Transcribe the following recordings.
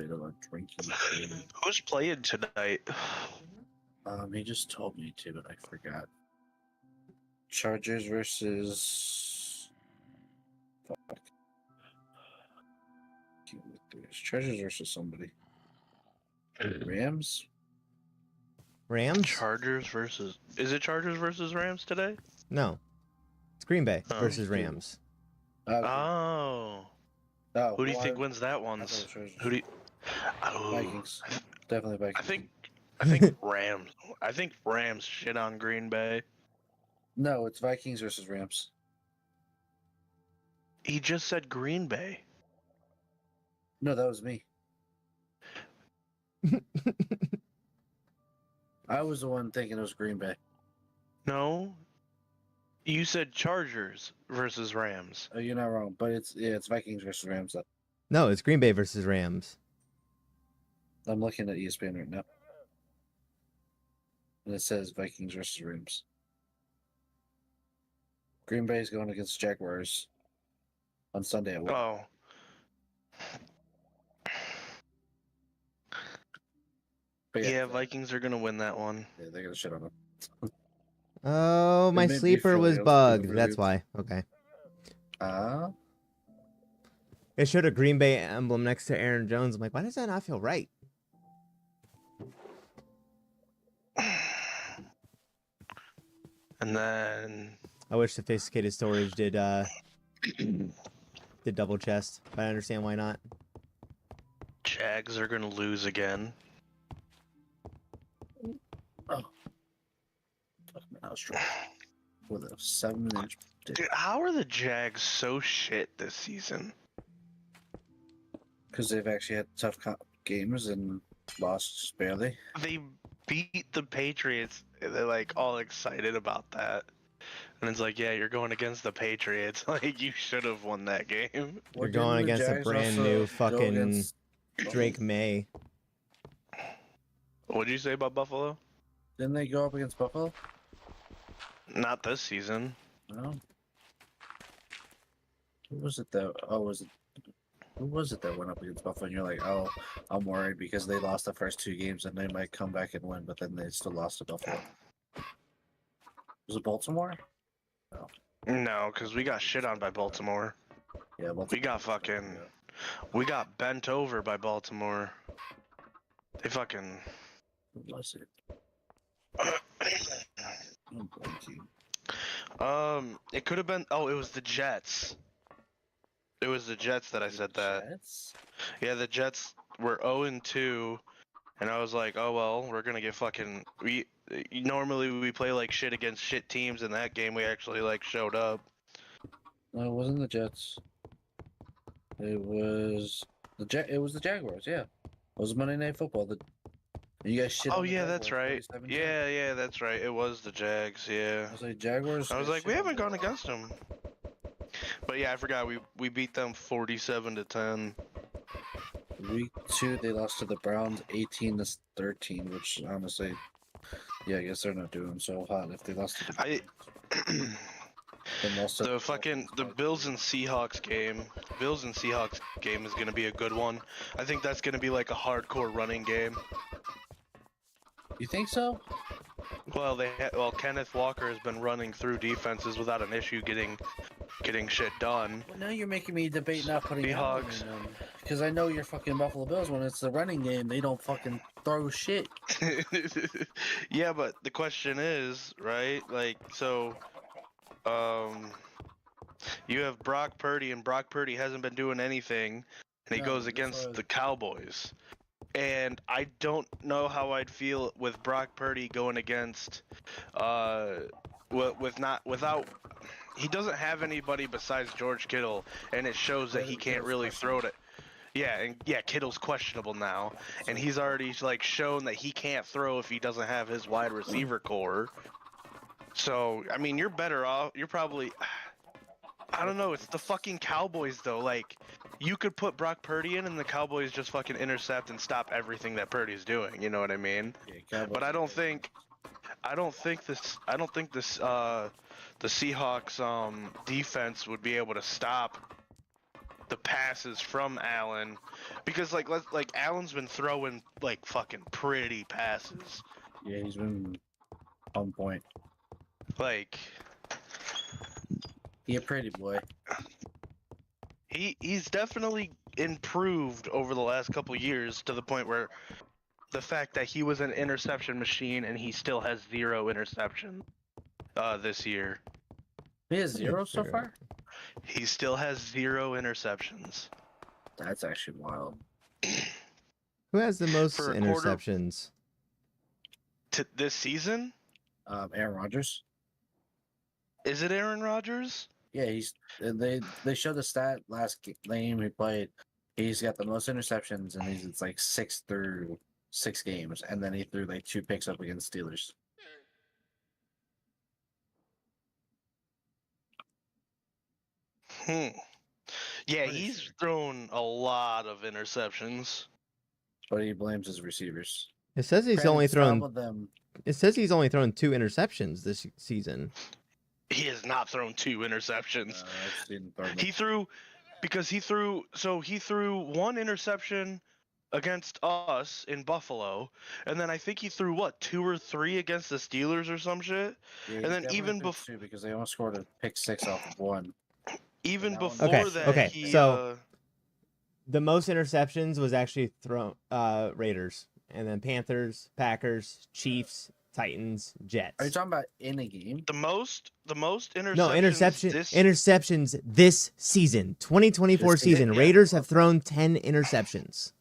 Bit of a drinking game. Who's playing tonight? He just told me to, but I forgot. Chargers versus. Fuck. Chargers versus somebody. Rams? Rams? Chargers versus. Is it Chargers versus Rams today? No. It's Green Bay Oh. versus Rams. Okay. Oh. Oh, Who do you well, think wins that I one? thought it was Chargers. Who do you... Oh, Vikings. Definitely Vikings. I think Rams. I think Rams shit on Green Bay. No, it's Vikings versus Rams. He just said Green Bay. No, that was me. I was the one thinking it was Green Bay. No. You said Chargers versus Rams. Oh, you're not wrong, but it's Vikings versus Rams. Though. No, it's Green Bay versus Rams. I'm looking at ESPN right now, and it says Vikings versus Rams. Green Bay is going against Jaguars on Sunday at 1. Oh. But Yeah, Vikings are gonna win that one. Yeah, they're gonna shit on them. Oh, my made me sleeper feel was like I was bugged. super That's rude. why. Okay. It It showed a Green Bay emblem next to Aaron Jones. I'm like, why does that not feel right? And then I wish sophisticated storage did did double chest, but I understand why not. Jags are gonna lose again. I was trying with a 7-inch dick. Dude, how are the Jags so shit this season? Because they've actually had tough games and lost just barely. They beat the Patriots. And they're like all excited about that. And it's like, yeah, you're going against the Patriots. Like, you should have won that game. You're going against a brand new fucking Drake May. What'd you say about Buffalo? Didn't they go up against Buffalo? Not this season. No. Who was it that? Oh, was it? Who was it that went up against Buffalo? And you're like, oh, I'm worried because they lost the first 2 games and they might come back and win, but then they still lost to Buffalo. Was it Baltimore? No, because we got shit on by Baltimore. Yeah, Baltimore. We got fucking... We got bent over by Baltimore. They fucking... Who was it? I'm blanking. It could have been... Oh, it was the Jets. It was the Jets that I said that. Jets? Yeah, the Jets were 0-2, and I was like, oh well, we're gonna get fucking... Normally we play like shit against shit teams, and that game we actually like showed up. No, it wasn't the Jets. It was It was the Jaguars. Yeah, it was Monday Night Football. You guys shit. Oh on the yeah, that's Jaguars right. 47-10. Yeah, that's right. It was the Jags. Yeah. I was like Jaguars. I was like, we shit on haven't the gone against them. But yeah, I forgot we beat them 47-10. Week 2, they lost to the Browns 18-13, which honestly, yeah, I guess they're not doing so hot if they lost to the then lost to The Bills and Seahawks game. Bills and Seahawks game is gonna be a good one. I think that's gonna be like a hardcore running game. You think so? Well, Kenneth Walker has been running through defenses without an issue getting shit done. Well, now you're making me debate not putting Seahawks. because I know you're fucking Buffalo Bills. When it's the running game, they don't fucking throw shit. Yeah, but the question is, right? Like, so, you have Brock Purdy, and Brock Purdy hasn't been doing anything, and he No, goes that's against why- the Cowboys. And I don't know how I'd feel with Brock Purdy going against, without. He doesn't have anybody besides George Kittle, and it shows that he can't really throw it. Yeah, and yeah, Kittle's questionable now, and he's already like shown that he can't throw if he doesn't have his wide receiver core. So, I mean, you're better off. You're probably, I don't know. It's the fucking Cowboys though. Like, you could put Brock Purdy in, and the Cowboys just fucking intercept and stop everything that Purdy's doing. You know what I mean? Yeah, But I don't think the Seahawks defense would be able to stop the passes from Allen, because like Allen's been throwing like fucking pretty passes. Yeah, he's been on point. Like He a pretty boy. he's definitely improved over the last couple years to the point where the fact that he was an interception machine and he still has 0 interception this year. He has 0 so Sure. far? He still has 0 interceptions. That's actually wild. Who has the most For a quarter- interceptions? This season? Aaron Rodgers. Is it Aaron Rodgers? Yeah, they showed the stat last game he played. He's got the most interceptions, and it's like 6 through 6 games, and then he threw like 2 picks up against Steelers. Yeah, Pretty he's sure. thrown a lot of interceptions. But he blames his receivers. It says he's Granted, only some thrown. of them. It says he's only thrown 2 interceptions this season. He has not thrown 2 interceptions. I've seen throw them. He threw 1 interception against us in Buffalo, and then I think he threw 2 or 3 against the Steelers or some shit. Yeah, and he then definitely even threw bef- 2 because they almost scored a pick 6 off of 1. Even that one- before Okay, that, okay, he, so- The most interceptions was actually thrown Raiders, and then Panthers, Packers, Chiefs, Titans, Jets. Are you talking about in a game? the most interceptions. No, This, interceptions this season, 2024 This season, season. yeah. Raiders have thrown 10 interceptions.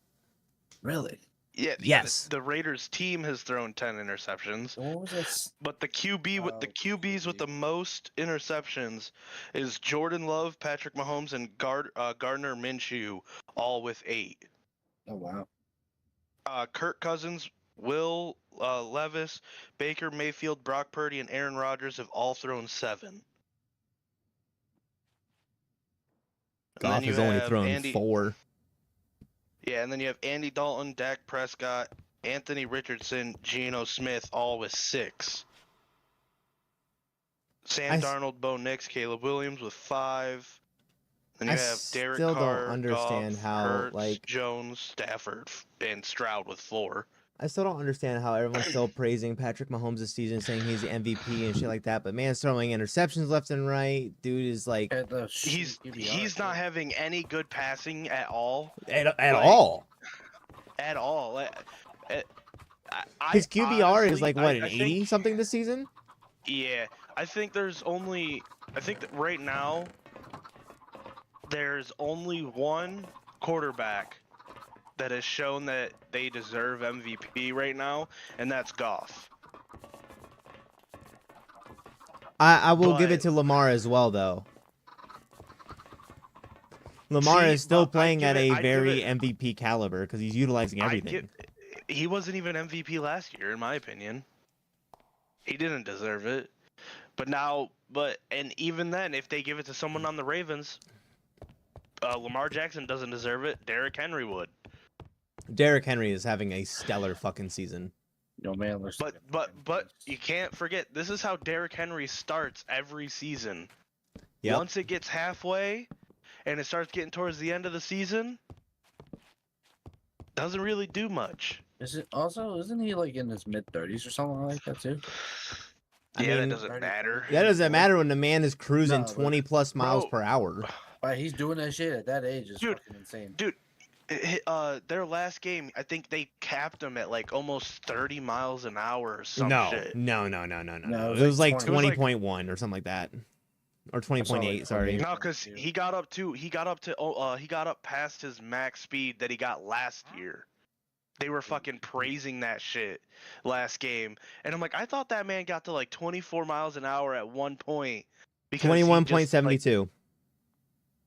Really? yeah, Yes. The Raiders team has thrown 10 interceptions. So what was this? But the QBs with the QB. most interceptions is Jordan Love, Patrick Mahomes, and Gardner Minshew, all with 8. Oh wow. Kirk Cousins, Will Levis, Baker Mayfield, Brock Purdy, and Aaron Rodgers have all thrown 7. And then Goff you has only have thrown 4. Yeah, and then you have Andy Dalton, Dak Prescott, Anthony Richardson, Geno Smith, all with 6. Sam Darnold, Bo Nix, Caleb Williams with 5. Then you I have Derek still Carr, don't understand Goff, how, Hurts, like- Jones, Stafford, and Stroud with 4. I still don't understand how everyone's still praising Patrick Mahomes this season, saying he's the MVP and shit like that. But man's throwing interceptions left and right. Dude is like At the He's QBR, not too. having any good passing at all. at like, all. At all. His QBR honestly, is like what, an I think- 80 something this season? Yeah, I think that right now there's only one quarterback that has shown that they deserve MVP right now, and that's Goff. I will give it But- to Lamar as well, though. Lamar See, is still but playing at a I'd give very it- MVP caliber because he's utilizing everything. He wasn't even MVP last year, in my opinion. He didn't deserve it. And even then, if they give it to someone on the Ravens, Lamar Jackson doesn't deserve it. Derrick Henry would. Derrick Henry is having a stellar fucking season. Yo, man, looks like But you can't forget, this is how Derrick Henry starts every season. Yep. Once it gets halfway and it starts getting towards the end of the season, doesn't really do much. isn't he like in his mid-30s or something like that too? I Yeah, mean, that doesn't matter. That doesn't matter when the man is cruising No, but- 20 plus miles Bro. per hour. But he's doing that shit at that age is Dude, fucking insane. Their last game, I think they capped him at like almost 30 miles an hour or some No, shit. no. No, It was like 20. It was like- 20.1 or something like that, or 20.8. like Sorry. 28. No, because he got up past his max speed that he got last year. They were fucking praising that shit last game, and I'm like, I thought that man got to like 24 miles an hour at one point. Because he just, 21.72.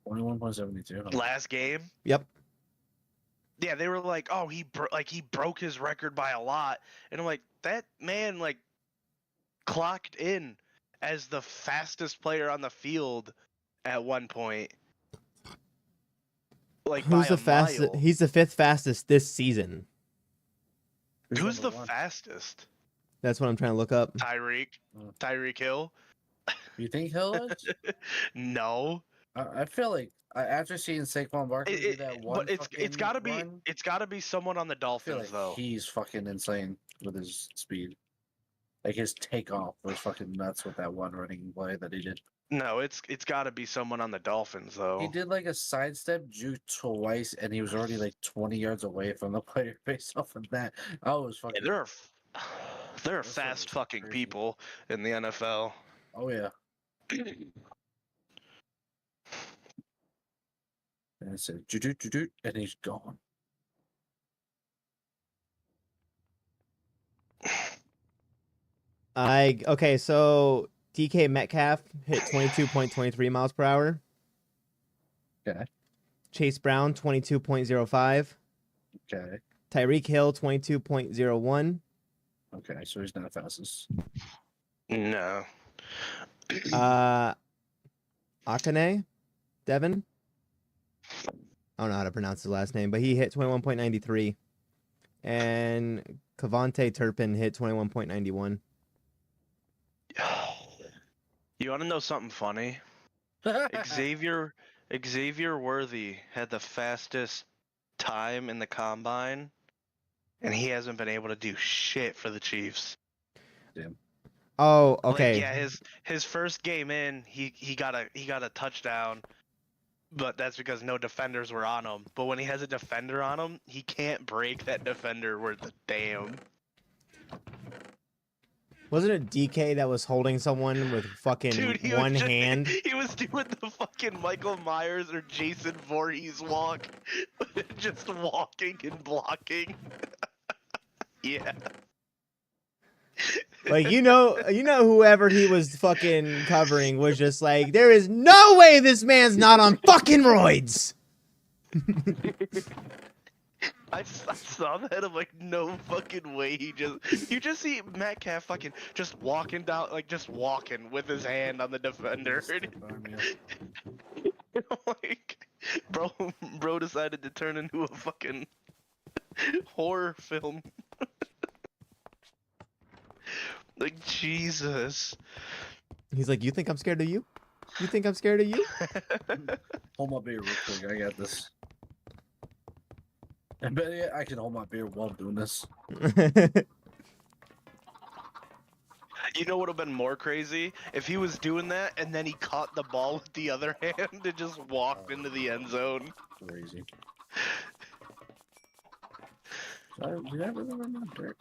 21.72. like, last game. Yep. Yeah, they were like, oh, he broke his record by a lot, and I'm like, that man like clocked in as the fastest player on the field at one point. Like, Who's by the a fastest? mile. He's the 5th fastest this season. Who's the number one? fastest? That's what I'm trying to look up. Tyreek Hill? You think he'll? No. I feel like After seeing Saquon Barkley do that one, but it's gotta be someone on the I feel Dolphins like though. he's fucking insane with his speed. Like his takeoff was fucking nuts with that one running play that he did. No, it's got to be someone on the Dolphins though. He did like a sidestep juke twice, and he was already like 20 yards away from the player based off of that. I was Yeah, fucking. there are This fast was fucking crazy. people in the NFL. Oh yeah. And it said do, and he's gone. Okay, so DK Metcalf hit 22.23 miles per hour. Okay. Chase Brown 22.05. Okay. Tyreek Hill 22.01. Okay. So he's not fastest. No. Akane Devin. I don't know how to pronounce his last name, but he hit 21.93. And Cavante Turpin hit 21.91. You want to know something funny? Xavier Worthy had the fastest time in the combine, and he hasn't been able to do shit for the Chiefs. Damn. Oh, okay. Like, yeah, his first game in, he got a touchdown, but that's because no defenders were on him. But when he has a defender on him, he can't break that defender worth a damn. Wasn't it DK that was holding someone with fucking Dude, one hand? He was doing the fucking Michael Myers or Jason Voorhees walk. Just walking and blocking. Yeah. Like, you know whoever he was fucking covering was just like, there is no way this man's not on fucking roids. I saw that. I'm like, no fucking way. You just see Metcalf fucking just walking down, like just walking with his hand on the defender. Like, bro decided to turn into a fucking horror film. Like, Jesus. He's like, you think I'm scared of you? You think I'm scared of you? Hold my beer real quick. I got this. I bet I can hold my beer while doing this. You know what would have been more crazy? If he was doing that and then he caught the ball with the other hand and just walked into the end zone. Crazy. Did I really run my dirt?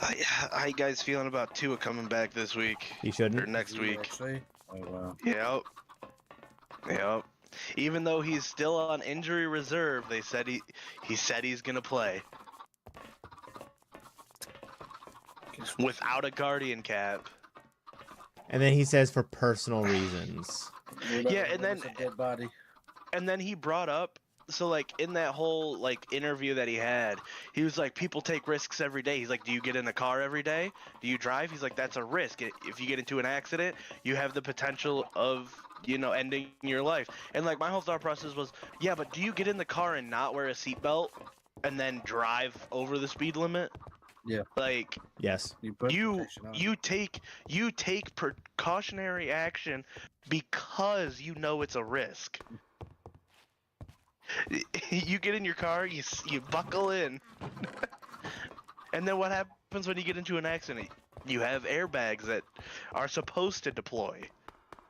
How you guys feeling about Tua coming back this week? He Or shouldn't. next week? Actually? Oh wow. Yep. Even though he's still on injury reserve, they said he said he's gonna play. Without a guardian cap. And then he says for personal reasons. Yeah, and then- It's a dead body. And then he brought up, so like in that whole like interview that he had, he was like, people take risks every day. He's like, do you get in a car every day? Do you drive? He's like, that's a risk. If you get into an accident, you have the potential of, you know, ending your life. And like my whole thought process was, yeah, but do you get in the car and not wear a seatbelt and then drive over the speed limit? Yeah. Like, Yes. you take precautionary action because you know it's a risk. You get in your car, you buckle in, and then what happens when you get into an accident? You have airbags that are supposed to deploy.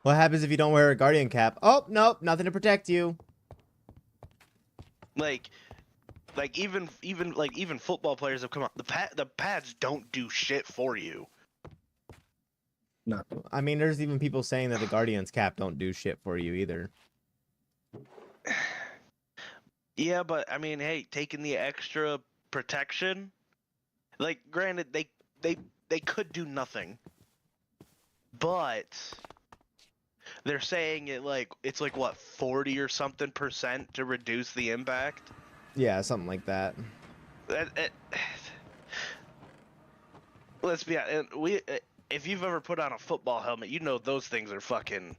What happens if you don't wear a guardian cap? Oh, nope, nothing to protect you. Like even football players have come out. The pads don't do shit for you. No. I mean, there's even people saying that the guardian's cap don't do shit for you either. Yeah, but I mean, hey, taking the extra protection, like granted they could do nothing. But they're saying it's like what, 40 or something % to reduce the impact. Yeah, something like that. Let's be honest. If you've ever put on a football helmet, you know those things are fucking.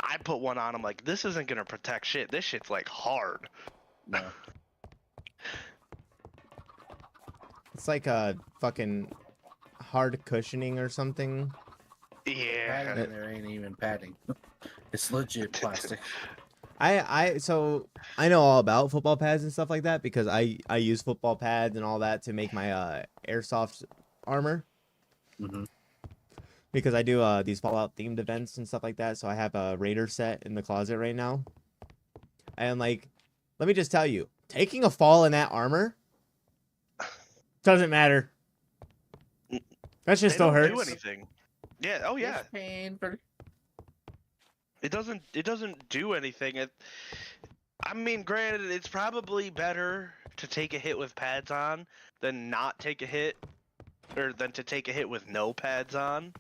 I put one on. I'm like, this isn't gonna protect shit. This shit's like hard. No. It's like a fucking hard cushioning or something. Yeah. Padding in there ain't even padding. It's legit plastic. So I know all about football pads and stuff like that because I use football pads and all that to make my airsoft armor Hmm. because I do these Fallout themed events and stuff like that. So I have a Raider set in the closet right now, and like, let me just tell you, taking a fall in that armor doesn't matter. That just They still don't hurts. do anything. Yeah. Oh yeah. It's painful. It doesn't do anything. I mean, granted, it's probably better to take a hit with pads on than not take a hit, or than to take a hit with no pads on.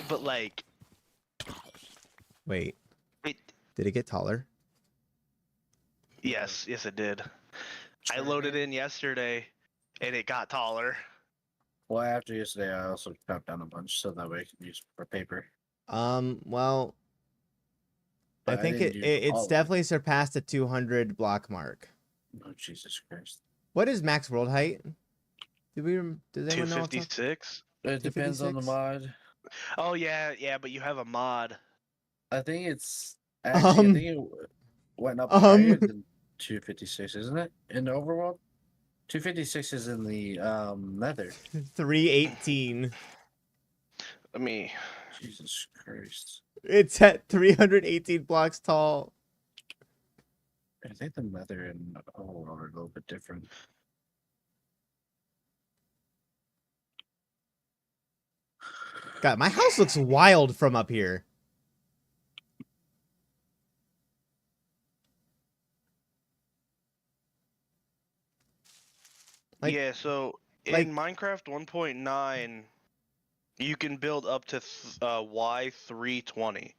But like, Wait, it. did it get taller? Yes, it did. I Sure loaded did. in yesterday, and it got taller. Well, after yesterday, I also chopped down a bunch so that way I can use for paper. Well, I But I think didn't use all it's of it. definitely surpassed the 200 block mark. Oh, Jesus Christ. What is max world height? Does anyone know? 256. It depends on the 256? mod. Oh yeah, but you have a mod. I think it's actually, I think it went up higher than 256, isn't it? In the overworld? 256 is in the nether. 318. Let me. Jesus Christ. It's at 318 blocks tall. I think the nether and the overworld are a little bit different. God, my house looks wild from up here. Like- Yeah, so like- in Minecraft 1.9, you can build up to Y320.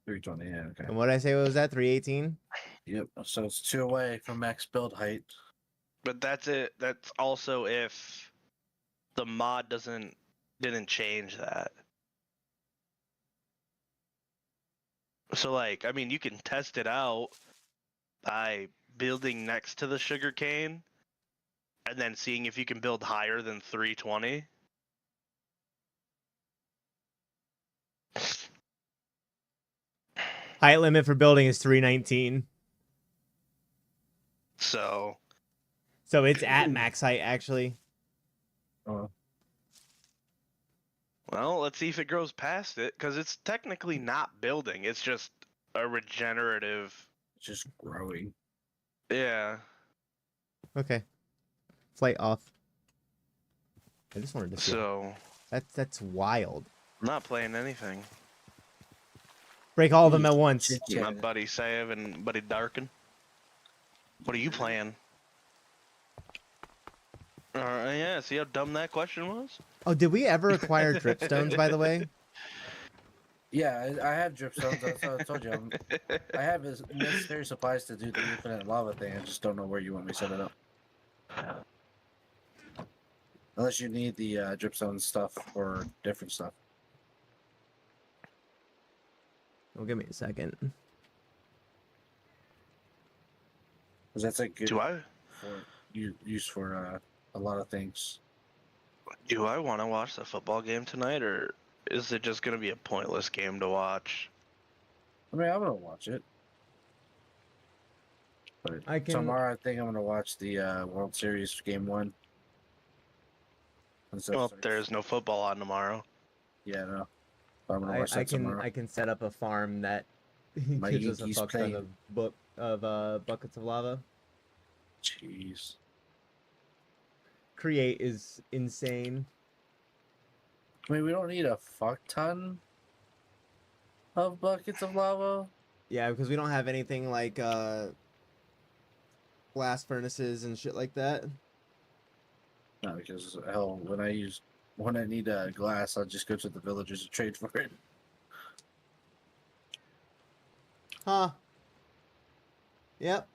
320, yeah, okay. And what did I say was that? 318? Yep, so it's 2 away from max build height. But that's it. That's also if the mod didn't change that. So like, I mean, you can test it out by building next to the sugarcane and then seeing if you can build higher than 320. Height limit for building is 319. So So it's at max height, actually. Oh, well, let's see if it grows past it, because it's technically not building. It's just a regenerative. it's just growing. Yeah. Okay. Flight off. I just wanted to see. So That's wild. I'm not playing anything. Break all of them at once. Chit-chat. My buddy Sav and buddy Darkin. What are you playing? Yeah, see how dumb that question was? Oh, did we ever acquire dripstones, by the way? Yeah, I have dripstones. That's what I told you. I have necessary supplies to do the infinite lava thing. I just don't know where you want me to set it up. Unless you need the dripstone stuff for different stuff. Well, give me a second. Because that's a good Do I use for a lot of things. want to watch the football game tonight, or is it just gonna be a pointless game to watch? I mean, I'm gonna watch it. But tomorrow, I think I'm gonna watch the World Series Game 1. Well, there's no football on tomorrow. Yeah, no. But I'm gonna watch that tomorrow. I can set up a farm that My gives us a Yankees fuck ton play. of buckets of lava. Jeez. Create is insane. I mean, we don't need a fuck ton of buckets of lava. Yeah, because we don't have anything like blast furnaces and shit like that. No, because hell, when I need glass, I'll just go to the villagers and trade for it. Huh. Yep.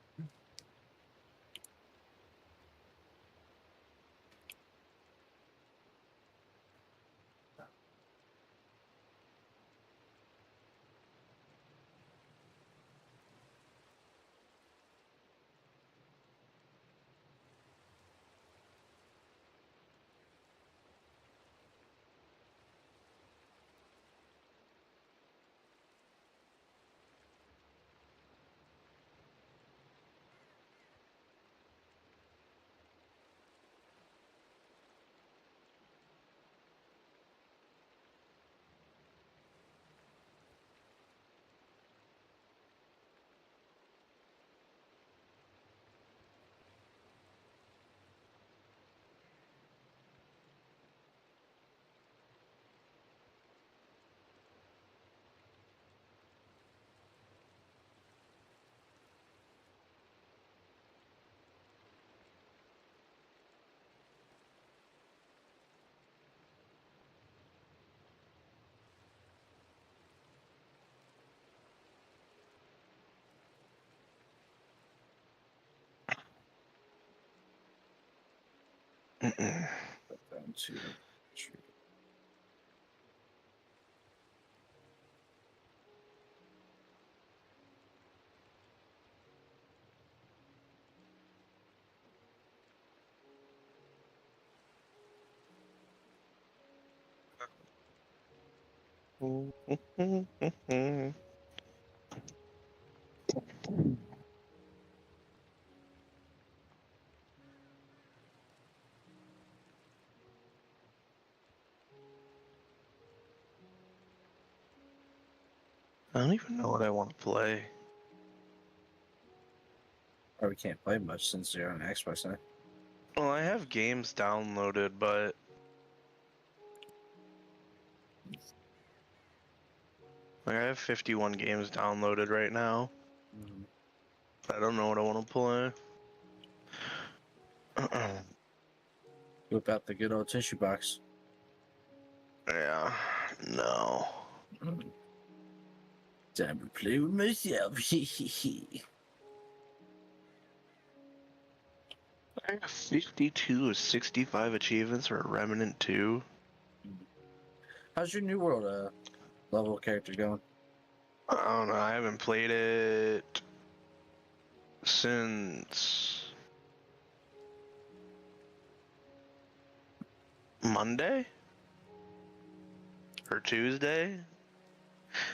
Mm-mm. Down to. I don't even know what I want to play. Or we can't play much since you're on Xbox now. Well, I have games downloaded, but like, I have 51 games downloaded right now. Mm-hmm. I don't know what I want to play. Whip out the good old tissue box. Yeah, no. Time to play with myself. I have 52 of 65 achievements for Remnant 2. How's your New World level character going? I don't know, I haven't played it since Monday? Or Tuesday?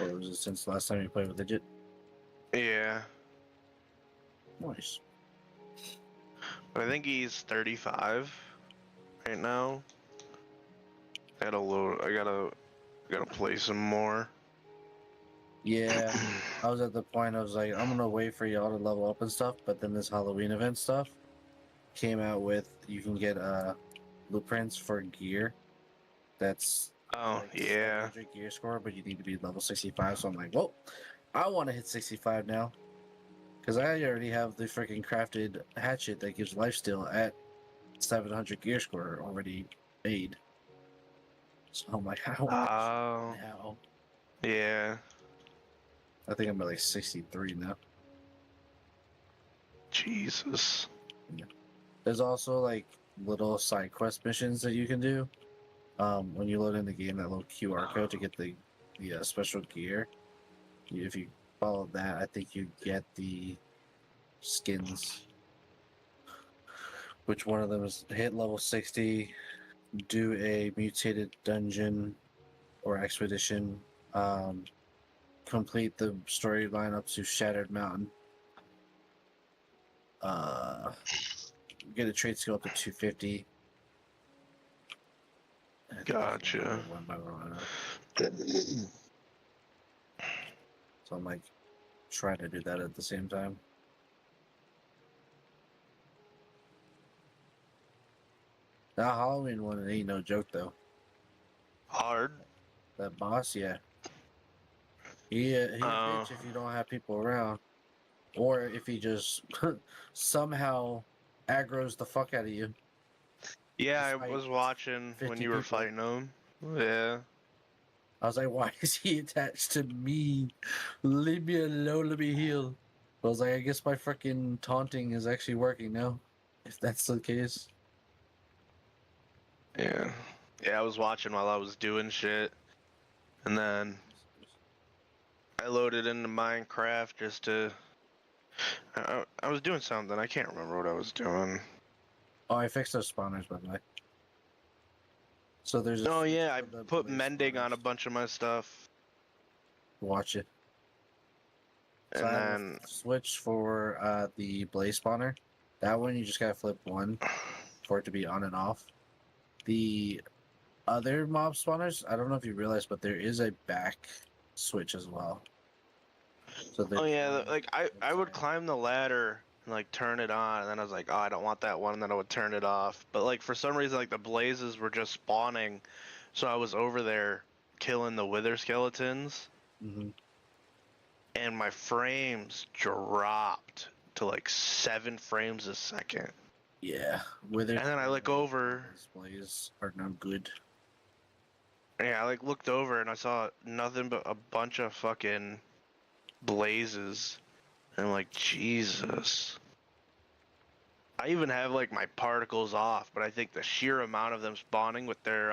Or was it since the last time you played with Legit? Yeah. Nice. But I think he's 35 right now. I gotta play some more. Yeah. I was at the point I was like, I'm gonna wait for y'all to level up and stuff, but then this Halloween event stuff came out with you can get blueprints for gear that's Oh, like yeah. 700 gear score, but you need to be level 65. So I'm like, well, I want to hit 65 now because I already have the freaking crafted hatchet that gives lifesteal at 700 gear score already made. So I'm like, I want Oh, now. yeah. I think I'm at like 63 now. Jesus. There's also like little side quest missions that you can do. When you load in the game, that little QR code to get the special gear. If you follow that, I think you get the skins. Which one of them is hit level 60, do a mutated dungeon or expedition, complete the storyline up to Shattered Mountain. Get a trade skill up to 250. Gotcha. One by one. So I'm like trying to do that at the same time. That Halloween one ain't no joke though. Hard. That boss, yeah. He a bitch if you don't have people around. Or if he just somehow aggroes the fuck out of you. Yeah, I Despite was watching 50 when you were people. fighting him. Yeah. I was like, why is he attached to me? Leave me alone, let me heal. I was like, I guess my freaking taunting is actually working now. If that's the case. Yeah. Yeah, I was watching while I was doing shit. And then I loaded into Minecraft just to... I was doing something. I can't remember what I was doing. Oh, I fixed those spawners, by the way. So there's a Oh switch yeah, I for the put blaze mending on a spawners. bunch of my stuff. Watch it. So I And have then... a switch for the blaze spawner. That one you just gotta flip one for it to be on and off. The other mob spawners, I don't know if you realize, but there is a back switch as well. So Oh there's yeah, one like I would inside. climb the ladder and like turn it on, and then I was like, oh, I don't want that one, and then I would turn it off. But like for some reason, like the blazes were just spawning, so I was over there killing the wither skeletons, Mm-hmm. and my frames dropped to like 7 frames a second. Yeah, wither And then I look over, displays are no good. yeah, I like looked over and I saw nothing but a bunch of fucking blazes, and I'm like, Jesus. I even have like my particles off, but I think the sheer amount of them spawning with their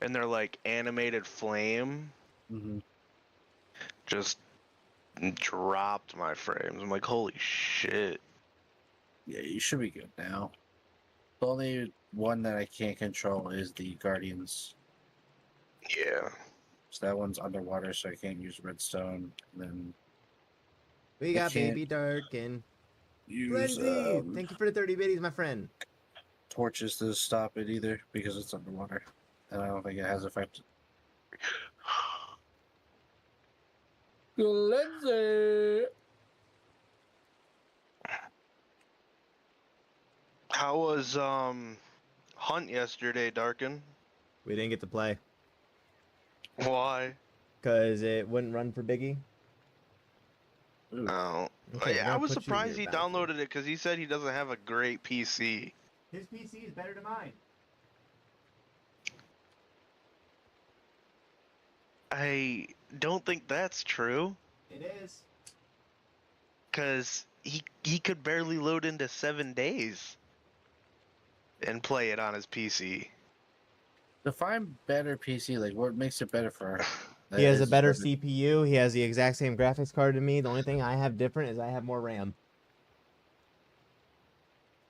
and their like animated flame Mm-hmm. just dropped my frames. I'm like, holy shit. Yeah, you should be good now. The only one that I can't control is the Guardians. Yeah. So that one's underwater, so I can't use redstone. And then We I got can't Baby Darkin. use Frenzy! Thank you for the 30 biddies, my friend. torches to stop it either because it's underwater. And I don't think it has effect. Lindsay! How was Hunt yesterday, Darkin? We didn't get to play Why? because it wouldn't run for Biggie. Ooh. Oh. Okay, Yeah, I was put you in surprised your he bathroom. downloaded it because he said he doesn't have a great PC. His PC is better than mine. I don't think that's true It is. because he could barely load into 7 days and play it on his PC. Define better PC. Like, what makes it better for her? He has a Is better CPU. He has the exact same graphics card to me. The only thing I have different is I have more RAM.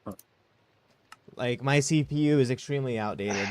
Huh. Like, my CPU is extremely outdated.